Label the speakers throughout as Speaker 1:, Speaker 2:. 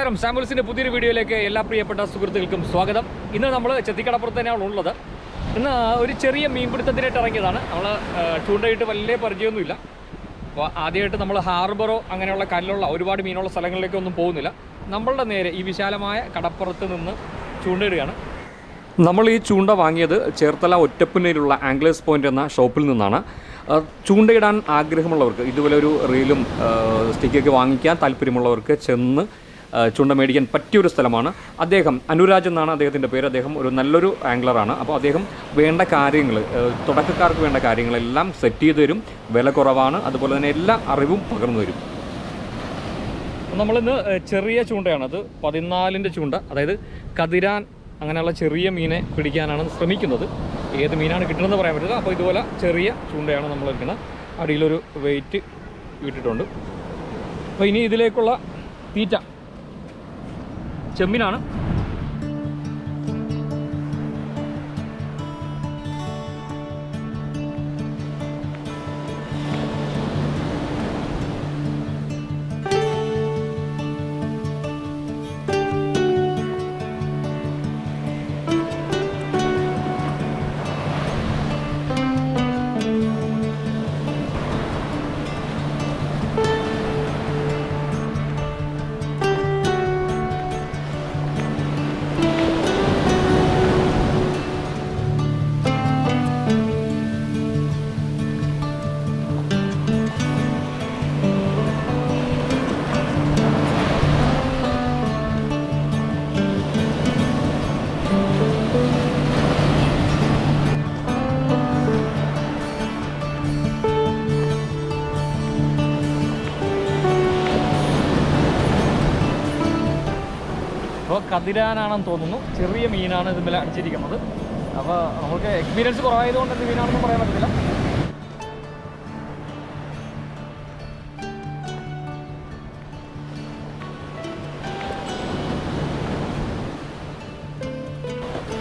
Speaker 1: നമസ്കാരം, സാമ്പിൾസിൻ്റെ പുതിയൊരു വീഡിയോയിലേക്ക് എല്ലാ പ്രിയപ്പെട്ട സുഹൃത്തുക്കൾക്കും സ്വാഗതം. ഇന്ന് നമ്മൾ ചെത്തിക്കടപ്പുറത്ത് തന്നെയാണ് ഉള്ളത്. ഇന്ന് ഒരു ചെറിയ മീൻപിടുത്തത്തിനായിട്ട് ഇറങ്ങിയതാണ്. നമ്മൾ ചൂണ്ടയിട്ട് വലിയ പരിചയമൊന്നുമില്ല. അപ്പോൾ ആദ്യമായിട്ട് നമ്മൾ ഹാർബറോ അങ്ങനെയുള്ള കല്ലുള്ള ഒരുപാട് മീനുള്ള സ്ഥലങ്ങളിലേക്കൊന്നും പോകുന്നില്ല. നമ്മളുടെ നേരെ ഈ വിശാലമായ കടപ്പുറത്ത് നിന്ന് ചൂണ്ടയിടുകയാണ്. നമ്മൾ ഈ ചൂണ്ട വാങ്ങിയത് ചേർത്തല ഒറ്റപ്പുന്നയിലുള്ള ആംഗ്ലേഴ്സ് പോയിൻ്റ് എന്ന ഷോപ്പിൽ നിന്നാണ്. ചൂണ്ടയിടാൻ ആഗ്രഹമുള്ളവർക്ക്, ഇതുപോലെ ഒരു റീലും സ്റ്റിക്കൊക്കെ വാങ്ങിക്കാൻ താല്പര്യമുള്ളവർക്ക് ചെന്ന് ചൂണ്ട മേടിക്കാൻ പറ്റിയൊരു സ്ഥലമാണ്. അദ്ദേഹം അനുരാജ് എന്നാണ് അദ്ദേഹത്തിൻ്റെ പേര്. അദ്ദേഹം ഒരു നല്ലൊരു ആംഗ്ലറാണ്. അപ്പോൾ അദ്ദേഹം വേണ്ട കാര്യങ്ങൾ, തുടക്കക്കാർക്ക് വേണ്ട കാര്യങ്ങളെല്ലാം സെറ്റ് ചെയ്ത് തരും. വില കുറവാണ്. അതുപോലെ തന്നെ എല്ലാ അറിവും പകർന്നു തരും. നമ്മളിന്ന് ചെറിയ ചൂണ്ടയാണ്. അത് 14-ൻ്റെ ചൂണ്ട, അതായത് കതിരാൻ അങ്ങനെയുള്ള ചെറിയ മീനെ പിടിക്കാനാണ് ശ്രമിക്കുന്നത്. ഏത് മീനാണ് കിട്ടുന്നതെന്ന് പറയാൻ പറ്റില്ല. അപ്പോൾ ഇതുപോലെ ചെറിയ ചൂണ്ടയാണ് നമ്മൾ എടുക്കുന്നത്. അടിയിലൊരു വെയിറ്റ് ഇട്ടിട്ടുണ്ട്. അപ്പോൾ ഇനി ഇതിലേക്കുള്ള തീറ്റ ചെമ്മീനാണ്. അപ്പോൾ കതിരാനാണെന്ന് തോന്നുന്നു. ചെറിയ മീനാണ് ഇതിന്മേൽ അടിച്ചിരിക്കുന്നത്. അപ്പോൾ നമുക്ക് എക്സ്പീരിയൻസ് കുറവായതുകൊണ്ട് എന്ത് മീനാണെന്ന് പറയാൻ പറ്റില്ല.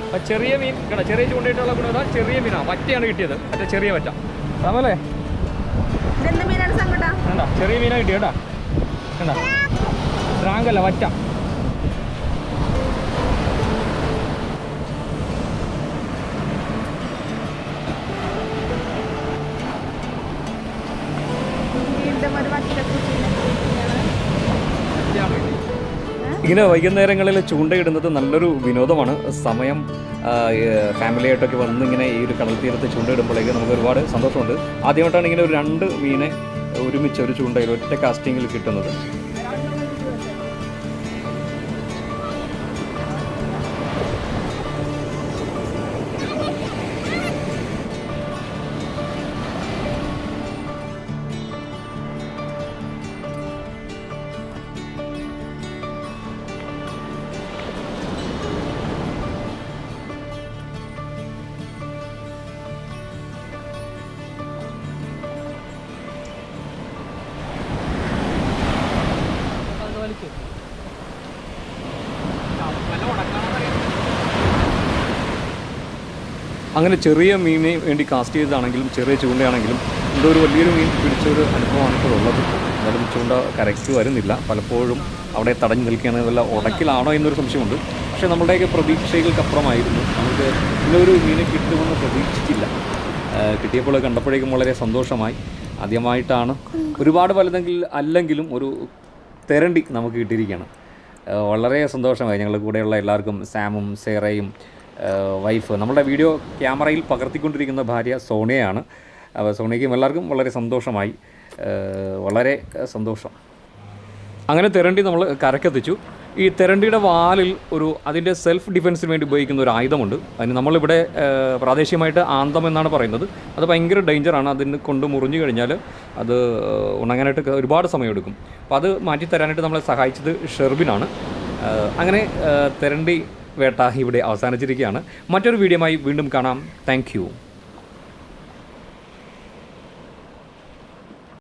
Speaker 1: അപ്പം ചെറിയ മീൻ കേട്ടോ, ചെറിയ ചൂണ്ടയിട്ടുള്ള ഗുണത ചെറിയ മീനാണ്. വറ്റയാണ് കിട്ടിയത്, മറ്റേ ചെറിയ വറ്റ. അതല്ലേ വേണ്ട, ചെറിയ മീനാണ് കിട്ടിയത് കേട്ടോ. വേണ്ട, സ്രാങ്കല്ല, വറ്റ. ഇങ്ങനെ വൈകുന്നേരങ്ങളിൽ ചൂണ്ടയിടുന്നത് നല്ലൊരു വിനോദമാണ്. സമയം ഫാമിലിയായിട്ടൊക്കെ വന്ന് ഇങ്ങനെ ഈ ഒരു കടൽ തീരത്ത് ചൂണ്ടയിടുമ്പോഴേക്ക് നമുക്ക് ഒരുപാട് സന്തോഷമുണ്ട്. ആദ്യമായിട്ടാണ് ഇങ്ങനെ ഒരു 2 മീനെ ഒരുമിച്ച് ഒരു ചൂണ്ടയിൽ ഒറ്റ കാസ്റ്റിങ്ങിൽ കിട്ടുന്നത്. അങ്ങനെ ചെറിയ മീനെ വേണ്ടി കാസ്റ്റ് ചെയ്തതാണെങ്കിലും ചെറിയ ചൂണ്ടയാണെങ്കിലും എന്തോ ഒരു വലിയൊരു മീൻ പിടിച്ചൊരു അനുഭവമാണ് ഇപ്പോൾ ഉള്ളത്. എന്നാലും ചൂണ്ട കരയ്ക്ക് വരുന്നില്ല. പലപ്പോഴും അവിടെ തടഞ്ഞു നിൽക്കുകയാണ്. വല്ല ഉടക്കിലാണോ എന്നൊരു സംശയമുണ്ട്. പക്ഷേ നമ്മളുടെയൊക്കെ പ്രതീക്ഷകൾക്കപ്പുറമായിരുന്നു. നമുക്ക് ഇന്നൊരു മീനെ കിട്ടുമെന്ന് പ്രതീക്ഷിച്ചില്ല. കിട്ടിയപ്പോൾ കണ്ടപ്പോഴേക്കും വളരെ സന്തോഷമായി. ആദ്യമായിട്ടാണ്, ഒരുപാട് അല്ലെങ്കിലും ഒരു തെരണ്ടി നമുക്ക് കിട്ടിയിരിക്കുകയാണ്. വളരെ സന്തോഷമായി. ഞങ്ങളുടെ കൂടെയുള്ള എല്ലാവർക്കും, സാമും സേറയും വൈഫ്, നമ്മുടെ വീഡിയോ ക്യാമറയിൽ പകർത്തിക്കൊണ്ടിരിക്കുന്ന ഭാര്യ സോണിയയാണ്. അപ്പോൾ സോണിയയ്ക്കും എല്ലാവർക്കും വളരെ സന്തോഷമായി. വളരെ സന്തോഷം. അങ്ങനെ തെരണ്ടി നമ്മൾ കരക്കെത്തിച്ചു. ഈ തെരണ്ടിയുടെ വാലിൽ അതിൻ്റെ സെൽഫ് ഡിഫെൻസിന് വേണ്ടി ഉപയോഗിക്കുന്ന ഒരു ആയുധമുണ്ട്. അതിന് നമ്മളിവിടെ പ്രാദേശികമായിട്ട് ആന്തം എന്നാണ് പറയുന്നത്. അത് ഭയങ്കര ഡേഞ്ചറാണ്. അതിന് കൊണ്ട് മുറിഞ്ഞു കഴിഞ്ഞാൽ അത് ഉണങ്ങാനായിട്ട് ഒരുപാട് സമയമെടുക്കും. അപ്പോൾ അത് മാറ്റിത്തരാനായിട്ട് നമ്മളെ സഹായിച്ചത് ഷെർബിനാണ്. അങ്ങനെ തെരണ്ടി വേട്ട ഇവിടെ അവസാനിച്ചിരിക്കുകയാണ്. മറ്റൊരു വീഡിയോയുമായി വീണ്ടും കാണാം. Thank you.